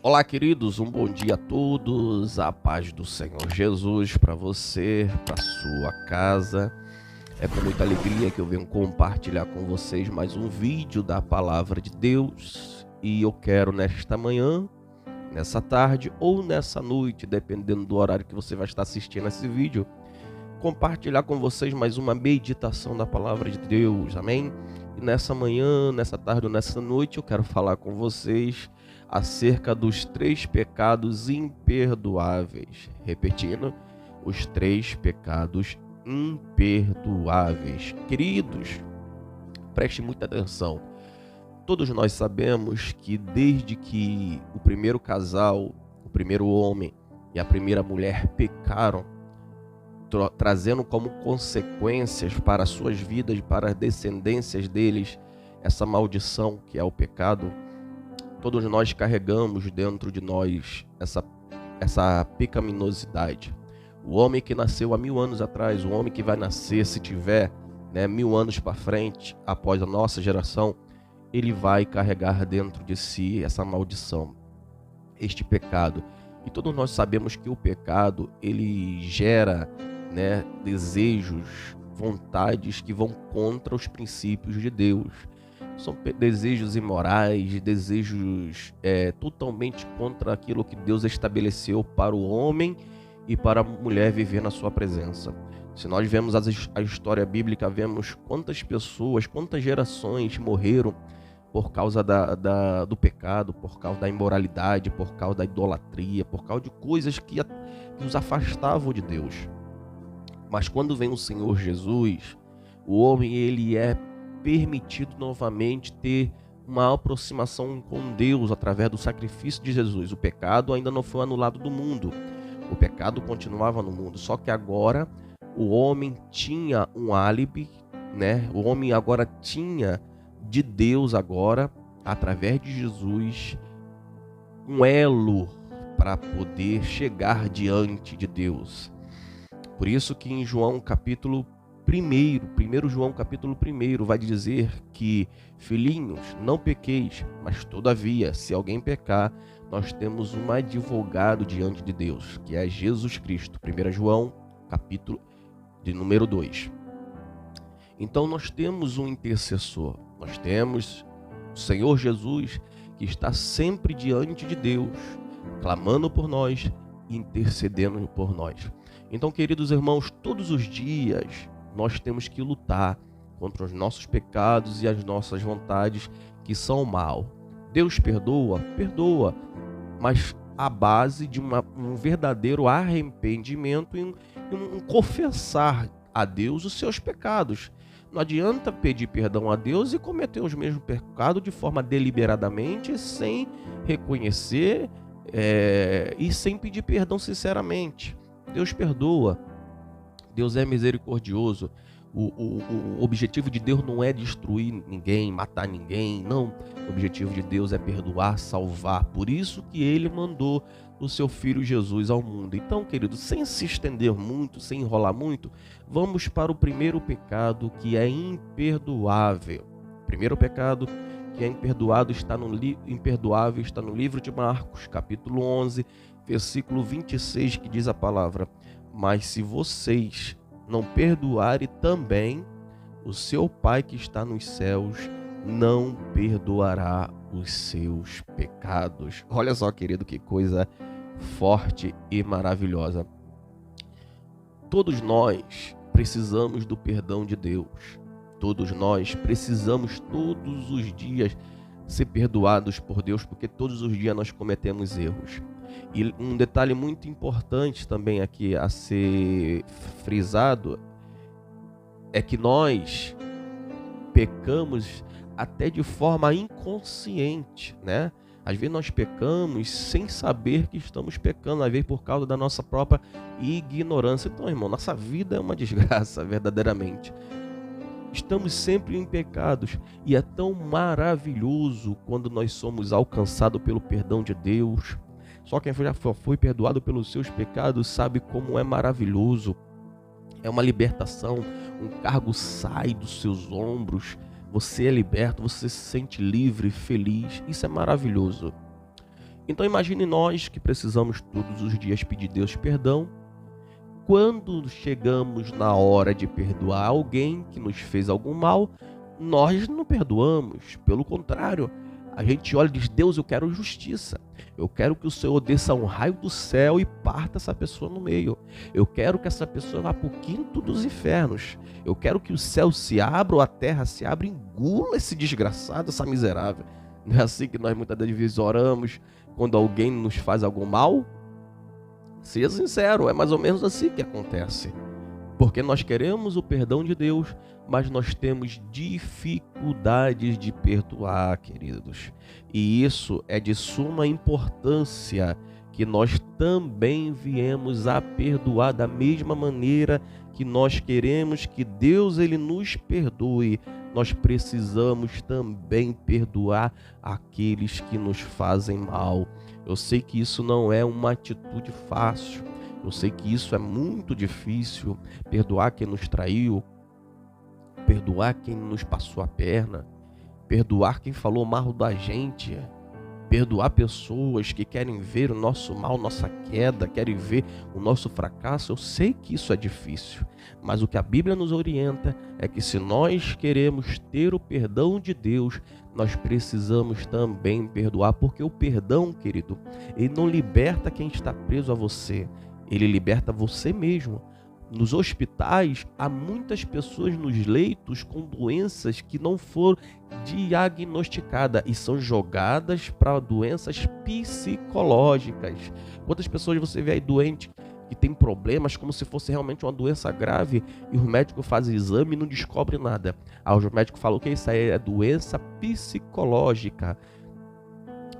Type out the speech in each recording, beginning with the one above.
Olá, queridos, um bom dia a todos, a paz do Senhor Jesus para você, para sua casa. É com muita alegria que eu venho compartilhar com vocês mais um vídeo da Palavra de Deus. E eu quero nesta manhã, nessa tarde ou nessa noite, dependendo do horário que você vai estar assistindo esse vídeo, compartilhar com vocês mais uma meditação da Palavra de Deus, amém? E nessa manhã, nessa tarde ou nessa noite, eu quero falar com vocês acerca dos 3 pecados imperdoáveis. Repetindo, os 3 pecados imperdoáveis. Queridos, preste muita atenção. Todos nós sabemos que desde que o primeiro casal, o primeiro homem e a primeira mulher pecaram, trazendo como consequências para suas vidas, para as descendências deles, essa maldição que é o pecado, todos nós carregamos dentro de nós essa pecaminosidade. O homem que nasceu há 1000 anos atrás, o homem que vai nascer, se tiver 1000 anos para frente, após a nossa geração, ele vai carregar dentro de si essa maldição, este pecado. E todos nós sabemos que o pecado, ele gera desejos, vontades que vão contra os princípios de Deus. São desejos imorais, desejos totalmente contra aquilo que Deus estabeleceu para o homem e para a mulher viver na sua presença. Se nós vemos a história bíblica, vemos quantas pessoas, quantas gerações morreram por causa do pecado, por causa da imoralidade, por causa da idolatria, por causa de coisas que os afastavam de Deus. Mas quando vem o Senhor Jesus, o homem ele é permitido novamente ter uma aproximação com Deus através do sacrifício de Jesus. O pecado ainda não foi anulado do mundo. O pecado continuava no mundo, só que agora o homem tinha um álibi, O homem agora tinha de Deus agora, através de Jesus, um elo para poder chegar diante de Deus. Por isso que em João capítulo 1 João capítulo 1 vai dizer que, filhinhos, não pequeis, mas todavia, se alguém pecar, nós temos um advogado diante de Deus, que é Jesus Cristo. 1 João capítulo de número 2. Então nós temos um intercessor, nós temos o Senhor Jesus que está sempre diante de Deus, clamando por nós, intercedendo por nós. Então, queridos irmãos, todos os dias nós temos que lutar contra os nossos pecados e as nossas vontades que são mal. Deus perdoa? Perdoa, mas à base de um verdadeiro arrependimento e um confessar a Deus os seus pecados. Não adianta pedir perdão a Deus e cometer os mesmos pecados de forma deliberadamente, sem reconhecer e sem pedir perdão sinceramente. Deus perdoa, Deus é misericordioso. O objetivo de Deus não é destruir ninguém, matar ninguém, não. O objetivo de Deus é perdoar, salvar. Por isso que Ele mandou o seu Filho Jesus ao mundo. Então, querido, sem se estender muito, sem enrolar muito, vamos para o primeiro pecado que é imperdoável. O primeiro pecado que é imperdoável está no livro de Marcos, capítulo 11, versículo 26, que diz a palavra: mas se vocês não perdoarem também, o seu Pai que está nos céus não perdoará os seus pecados. Olha só, querido, que coisa forte e maravilhosa. Todos nós precisamos do perdão de Deus. Todos nós precisamos todos os dias ser perdoados por Deus, porque todos os dias nós cometemos erros. E um detalhe muito importante também aqui a ser frisado é que nós pecamos até de forma inconsciente, Às vezes nós pecamos sem saber que estamos pecando, às vezes por causa da nossa própria ignorância. Então, irmão, nossa vida é uma desgraça, verdadeiramente. Estamos sempre em pecados e é tão maravilhoso quando nós somos alcançados pelo perdão de Deus. Só quem já foi perdoado pelos seus pecados sabe como é maravilhoso. É uma libertação, um cargo sai dos seus ombros, você é liberto, você se sente livre, feliz. Isso é maravilhoso. Então imagine nós que precisamos todos os dias pedir a Deus perdão. Quando chegamos na hora de perdoar alguém que nos fez algum mal, nós não perdoamos. Pelo contrário, a gente olha e diz: Deus, eu quero justiça. Eu quero que o Senhor desça um raio do céu e parta essa pessoa no meio. Eu quero que essa pessoa vá para o quinto dos infernos. Eu quero que o céu se abra ou a terra se abra e engula esse desgraçado, essa miserável. Não é assim que nós muitas vezes oramos quando alguém nos faz algum mal? Seja sincero, é mais ou menos assim que acontece. Porque nós queremos o perdão de Deus, mas nós temos dificuldades de perdoar, queridos. E isso é de suma importância, que nós também viemos a perdoar da mesma maneira que nós queremos que Deus ele nos perdoe. Nós precisamos também perdoar aqueles que nos fazem mal. Eu sei que isso não é uma atitude fácil. Eu sei que isso é muito difícil. Perdoar quem nos traiu, perdoar quem nos passou a perna, perdoar quem falou mal da gente, perdoar pessoas que querem ver o nosso mal, nossa queda, querem ver o nosso fracasso. Eu sei que isso é difícil, mas o que a Bíblia nos orienta é que se nós queremos ter o perdão de Deus, nós precisamos também perdoar, porque o perdão, querido, ele não liberta quem está preso a você, ele liberta você mesmo. Nos hospitais, há muitas pessoas nos leitos com doenças que não foram diagnosticadas e são jogadas para doenças psicológicas. Quantas pessoas você vê aí doente que tem problemas como se fosse realmente uma doença grave e o médico faz exame e não descobre nada. Aí o médico fala que isso aí é doença psicológica.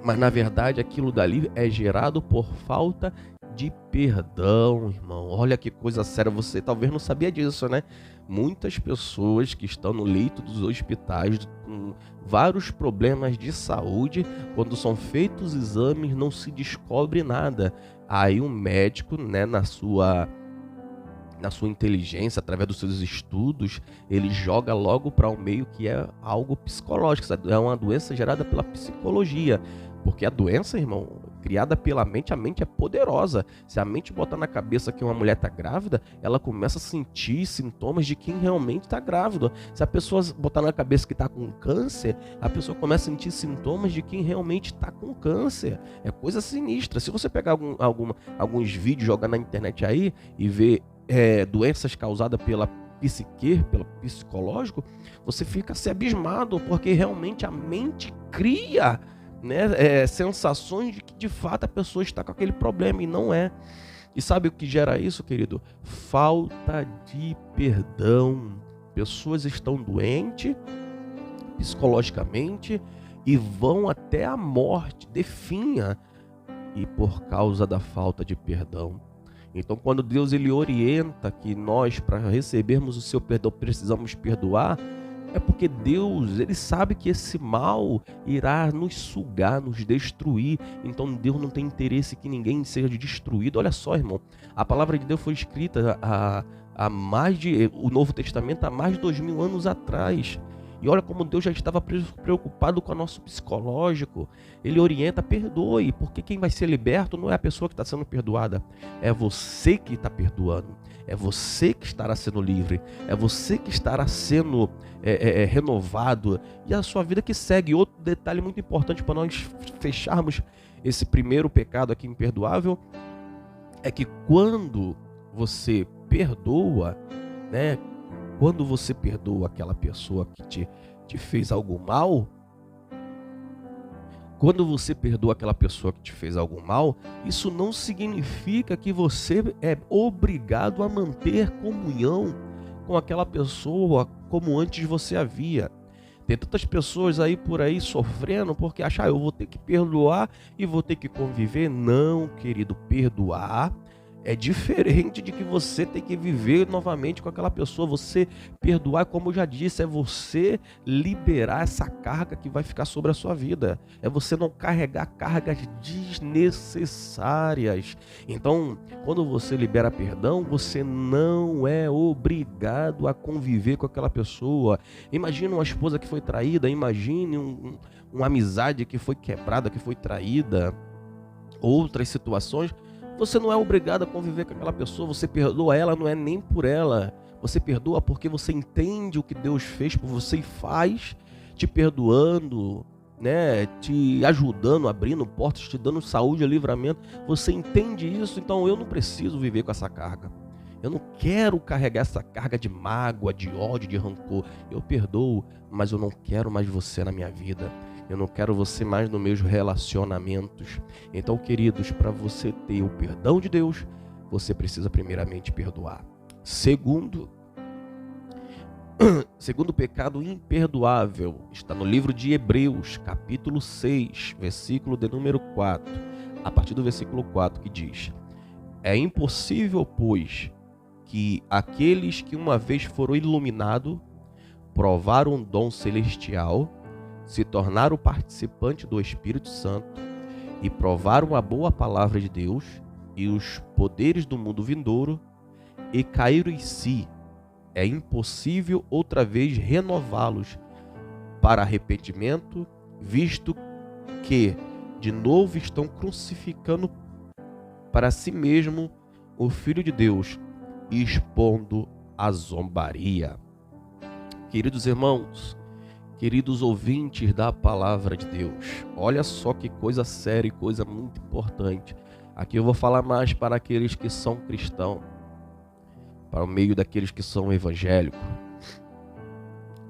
Mas na verdade aquilo dali é gerado por falta de perdão, irmão. Olha que coisa séria, você talvez não sabia disso, né? Muitas pessoas que estão no leito dos hospitais com vários problemas de saúde, quando são feitos exames não se descobre nada. Aí um médico, né, na sua inteligência, através dos seus estudos, ele joga logo para o meio que é algo psicológico, é uma doença gerada pela psicologia. Porque a doença, irmão, criada pela mente, a mente é poderosa. Se a mente botar na cabeça que uma mulher está grávida, ela começa a sentir sintomas de quem realmente está grávida. Se a pessoa botar na cabeça que está com câncer, a pessoa começa a sentir sintomas de quem realmente está com câncer. É coisa sinistra. Se você pegar alguns vídeos, jogar na internet aí e ver doenças causadas pela psique, pelo psicológico, você fica se abismado, porque realmente a mente cria, né, sensações de que de fato a pessoa está com aquele problema e não é. E sabe o que gera isso, querido? Falta de perdão. Pessoas estão doentes psicologicamente e vão até a morte, definha, e por causa da falta de perdão. Então, quando Deus ele orienta que nós, para recebermos o seu perdão, precisamos perdoar, é porque Deus, ele sabe que esse mal irá nos sugar, nos destruir. Então Deus não tem interesse que ninguém seja destruído. Olha só, irmão, a palavra de Deus foi escrita o Novo Testamento há mais de 2000 anos atrás. E olha como Deus já estava preocupado com o nosso psicológico. Ele orienta: perdoe, porque quem vai ser liberto não é a pessoa que está sendo perdoada, é você que está perdoando, é você que estará sendo livre, é você que estará sendo renovado, e a sua vida que segue. Outro detalhe muito importante para nós fecharmos esse primeiro pecado aqui imperdoável, é que quando você perdoa, né, quando você perdoa aquela pessoa que te fez algo mal, quando você perdoa aquela pessoa que te fez algo mal, isso não significa que você é obrigado a manter comunhão com aquela pessoa como antes você havia. Tem tantas pessoas aí por aí sofrendo porque acham: eu vou ter que perdoar e vou ter que conviver. Não, querido, perdoar é diferente de que você tem que viver novamente com aquela pessoa. Você perdoar, como eu já disse, é você liberar essa carga que vai ficar sobre a sua vida. É você não carregar cargas desnecessárias. Então, quando você libera perdão, você não é obrigado a conviver com aquela pessoa. Imagine uma esposa que foi traída, imagine uma amizade que foi quebrada, que foi traída. outras situações, você não é obrigado a conviver com aquela pessoa. Você perdoa ela, não é nem por ela. Você perdoa porque você entende o que Deus fez por você e faz, te perdoando, né, te ajudando, abrindo portas, te dando saúde e livramento. Você entende isso, então eu não preciso viver com essa carga. Eu não quero carregar essa carga de mágoa, de ódio, de rancor. Eu perdoo, mas eu não quero mais você na minha vida. Eu não quero você mais nos meus relacionamentos. Então, queridos, para você ter o perdão de Deus, você precisa primeiramente perdoar. Segundo pecado imperdoável, está no livro de Hebreus, capítulo 6, versículo de número 4, a partir do versículo 4, que diz: é impossível, pois, que aqueles que uma vez foram iluminados, provaram um dom celestial, se tornaram participante do Espírito Santo e provaram a boa palavra de Deus e os poderes do mundo vindouro e caíram em si, é impossível outra vez renová-los para arrependimento, visto que de novo estão crucificando para si mesmo o Filho de Deus, expondo a zombaria. Queridos irmãos, queridos ouvintes da palavra de Deus, olha só que coisa séria e coisa muito importante. Aqui eu vou falar mais para aqueles que são cristãos, para o meio daqueles que são evangélicos.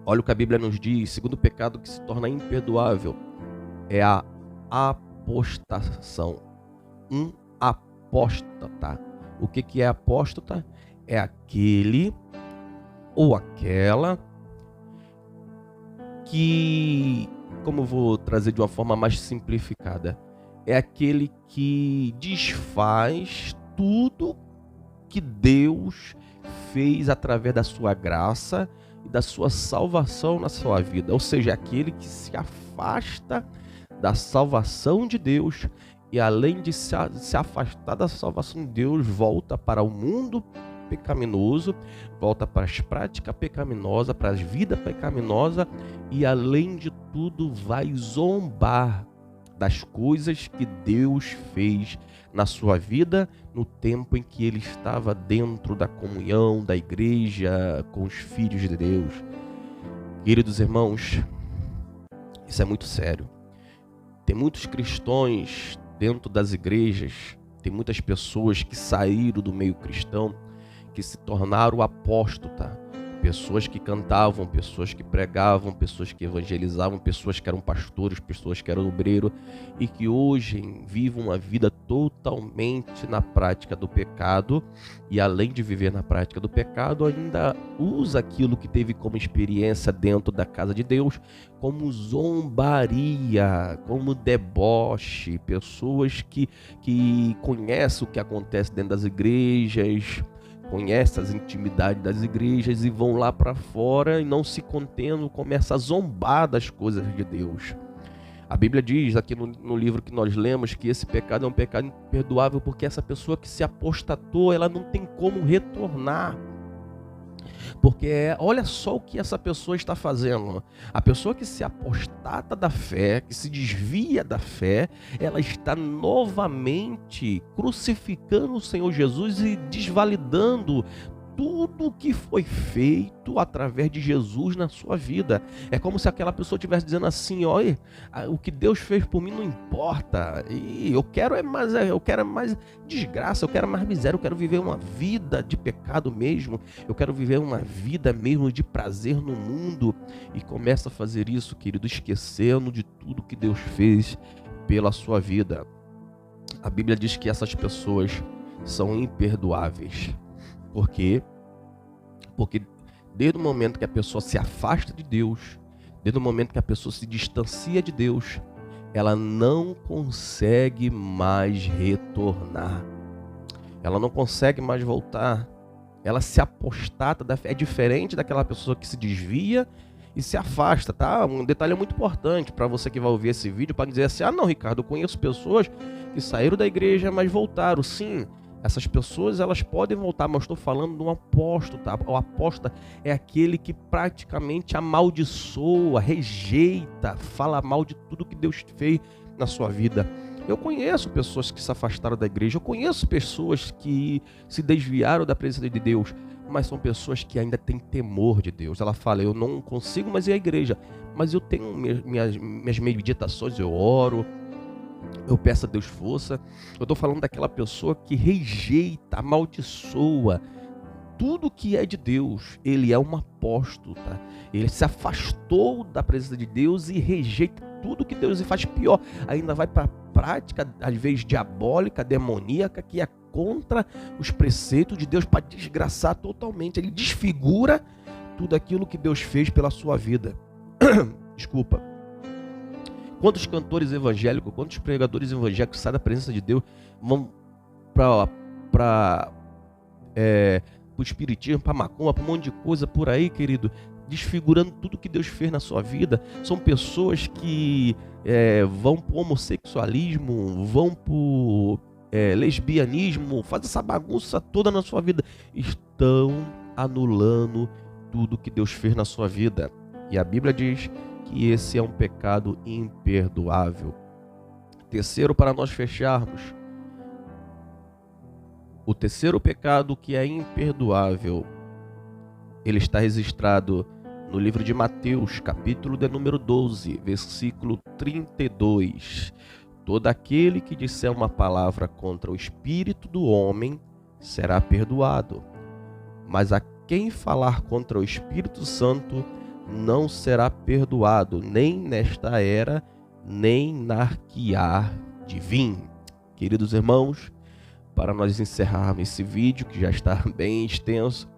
Olha o que a Bíblia nos diz: segundo pecado que se torna imperdoável é a apostação. Um apóstata. O que é apóstata? É aquele ou aquela que, como eu vou trazer de uma forma mais simplificada, é aquele que desfaz tudo que Deus fez através da sua graça e da sua salvação na sua vida. Ou seja, aquele que se afasta da salvação de Deus e, além de se afastar da salvação de Deus, volta para o mundo pecaminoso, volta para as práticas pecaminosas, para a vida pecaminosa e, além de tudo, vai zombar das coisas que Deus fez na sua vida no tempo em que ele estava dentro da comunhão da igreja com os filhos de Deus. Queridos irmãos, isso é muito sério. Tem muitos cristãos dentro das igrejas, tem muitas pessoas que saíram do meio cristão, que se tornaram apóstatas, pessoas que cantavam, pessoas que pregavam, pessoas que evangelizavam, pessoas que eram pastores, pessoas que eram obreiros e que hoje vivem uma vida totalmente na prática do pecado e, além de viver na prática do pecado, ainda usa aquilo que teve como experiência dentro da casa de Deus como zombaria, como deboche. Pessoas que conhecem o que acontece dentro das igrejas, conhecem as intimidades das igrejas e vão lá para fora e, não se contendo, começa a zombar das coisas de Deus. A Bíblia diz aqui no livro que nós lemos que esse pecado é um pecado imperdoável porque essa pessoa que se apostatou, ela não tem como retornar. Porque olha só o que essa pessoa está fazendo. A pessoa que se apostata da fé, que se desvia da fé, ela está novamente crucificando o Senhor Jesus e desvalidando tudo o que foi feito através de Jesus na sua vida. É como se aquela pessoa estivesse dizendo assim: olha, o que Deus fez por mim não importa, e eu quero mais desgraça, eu quero mais miséria, eu quero viver uma vida de pecado mesmo, eu quero viver uma vida mesmo de prazer no mundo. E começa a fazer isso, querido, esquecendo de tudo que Deus fez pela sua vida. A Bíblia diz que essas pessoas são imperdoáveis. Por quê? Porque desde o momento que a pessoa se afasta de Deus, desde o momento que a pessoa se distancia de Deus, ela não consegue mais retornar. Ela não consegue mais voltar. Ela se apostata da fé. É diferente daquela pessoa que se desvia e se afasta, tá? Um detalhe muito importante para você que vai ouvir esse vídeo, para dizer assim: ah, não, Ricardo, eu conheço pessoas que saíram da igreja, mas voltaram. Sim, essas pessoas, elas podem voltar, mas estou falando de um apóstolo, tá? O apóstolo é aquele que praticamente amaldiçoa, rejeita, fala mal de tudo que Deus fez na sua vida. Eu conheço pessoas que se afastaram da igreja, eu conheço pessoas que se desviaram da presença de Deus, mas são pessoas que ainda têm temor de Deus. Ela fala, eu não consigo mais ir à igreja, mas eu tenho minhas meditações, eu oro, eu peço a Deus força. Eu estou falando daquela pessoa que rejeita, amaldiçoa tudo que é de Deus. Ele é um apóstata. Ele se afastou da presença de Deus e rejeita tudo que Deus faz. Pior, ainda vai para a prática, às vezes diabólica, demoníaca, que é contra os preceitos de Deus, para desgraçar totalmente. Ele desfigura tudo aquilo que Deus fez pela sua vida. Desculpa. Quantos cantores evangélicos, quantos pregadores evangélicos saem da presença de Deus, vão para o espiritismo, para macumba, para um monte de coisa por aí, querido, desfigurando tudo que Deus fez na sua vida. São pessoas que vão para o homossexualismo, vão para o lesbianismo, fazem essa bagunça toda na sua vida. Estão anulando tudo que Deus fez na sua vida. E a Bíblia diz que esse é um pecado imperdoável. Terceiro, para nós fecharmos, o terceiro pecado que é imperdoável, ele está registrado no livro de Mateus, capítulo de número 12, versículo 32. Todo aquele que disser uma palavra contra o Espírito do homem será perdoado, mas a quem falar contra o Espírito Santo não será perdoado, nem nesta era, nem na que há de vir. Queridos irmãos, para nós encerrarmos esse vídeo, que já está bem extenso,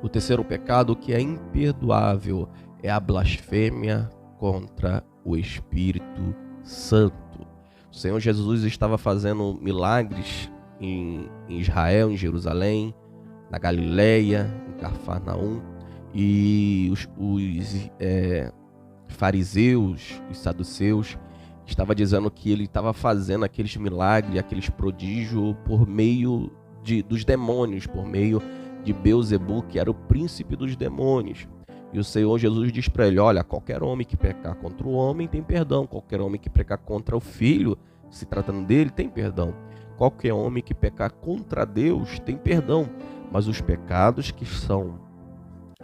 o terceiro pecado que é imperdoável é a blasfêmia contra o Espírito Santo. O Senhor Jesus estava fazendo milagres em Israel, em Jerusalém, na Galileia, em Cafarnaum, e os fariseus, os saduceus, estavam dizendo que ele estava fazendo aqueles milagres, aqueles prodígios por meio dos demônios, por meio de Beelzebu, que era o príncipe dos demônios. E o Senhor Jesus diz para ele, olha, qualquer homem que pecar contra o homem tem perdão, qualquer homem que pecar contra o filho, se tratando dele, tem perdão. Qualquer homem que pecar contra Deus tem perdão, mas os pecados que são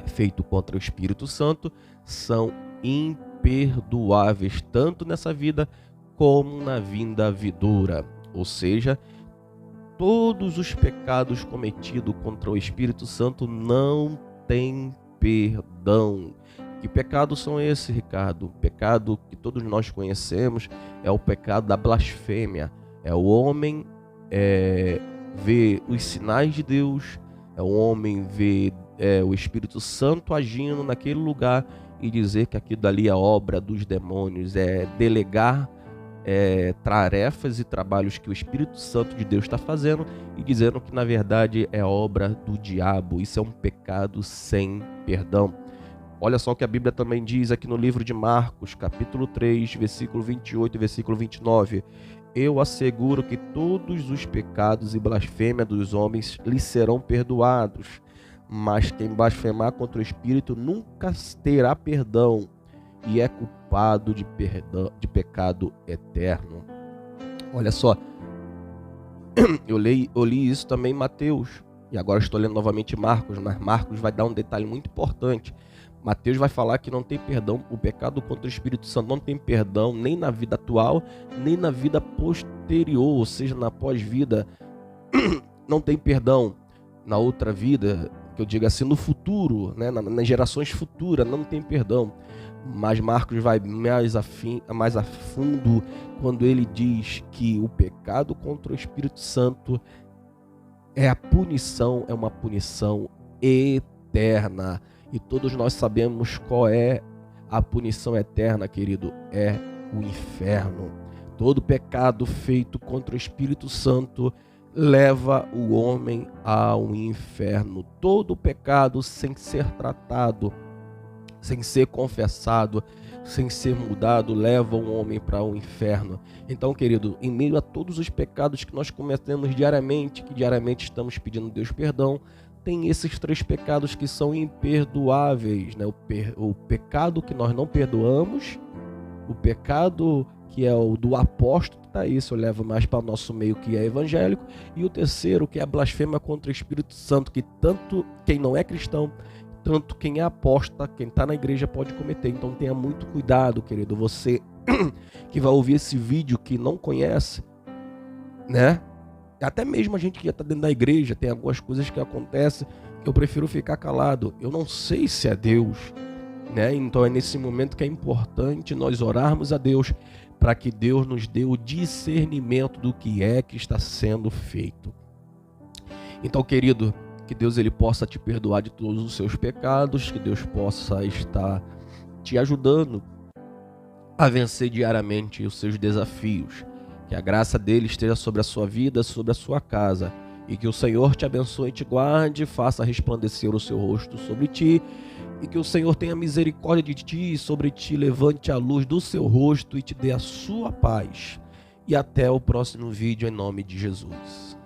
feitos contra o Espírito Santo são imperdoáveis, tanto nessa vida como na vinda vindoura. Ou seja, todos os pecados cometidos contra o Espírito Santo não têm perdão. Que pecados são esses, Ricardo? O pecado que todos nós conhecemos é o pecado da blasfêmia. É o homem ver os sinais de Deus, é o homem ver o Espírito Santo agindo naquele lugar e dizer que aquilo dali é obra dos demônios, é delegar tarefas e trabalhos que o Espírito Santo de Deus está fazendo e dizendo que na verdade é obra do diabo. Isso é um pecado sem perdão. Olha só o que a Bíblia também diz aqui no livro de Marcos, capítulo 3, versículo 28 e versículo 29. Eu asseguro que todos os pecados e blasfêmia dos homens lhes serão perdoados, mas quem blasfemar contra o Espírito nunca terá perdão e é culpado de pecado eterno. Olha só, eu li isso também em Mateus, e agora estou lendo novamente Marcos, mas Marcos vai dar um detalhe muito importante. Mateus vai falar que não tem perdão, o pecado contra o Espírito Santo não tem perdão nem na vida atual, nem na vida posterior, ou seja, na pós-vida, não tem perdão na outra vida, que eu digo assim, no futuro, né? Nas gerações futuras, não tem perdão. Mas Marcos vai mais a fundo quando ele diz que o pecado contra o Espírito Santo é uma punição eterna. E todos nós sabemos qual é a punição eterna, querido, é o inferno. Todo pecado feito contra o Espírito Santo leva o homem ao inferno. Todo pecado sem ser tratado, sem ser confessado, sem ser mudado, leva o homem para o inferno. Então, querido, em meio a todos os pecados que nós cometemos diariamente, que diariamente estamos pedindo a Deus perdão, tem esses três pecados que são imperdoáveis, né? O pecado que nós não perdoamos, o pecado que é o do apóstolo, tá? Isso eu levo mais para o nosso meio, que é evangélico. E o terceiro, que é a blasfêmia contra o Espírito Santo, que tanto quem não é cristão, tanto quem é apóstata, quem está na igreja pode cometer. Então tenha muito cuidado, querido. Você que vai ouvir esse vídeo, que não conhece, né? Até mesmo a gente que já está dentro da igreja, tem algumas coisas que acontecem que eu prefiro ficar calado. Eu não sei se é Deus, né? Então é nesse momento que é importante nós orarmos a Deus para que Deus nos dê o discernimento do que é que está sendo feito. Então, querido, que Deus ele possa te perdoar de todos os seus pecados, que Deus possa estar te ajudando a vencer diariamente os seus desafios, que a graça dele esteja sobre a sua vida, sobre a sua casa, e que o Senhor te abençoe e te guarde, faça resplandecer o seu rosto sobre ti, e que o Senhor tenha misericórdia de ti e sobre ti levante a luz do seu rosto e te dê a sua paz. E até o próximo vídeo, em nome de Jesus.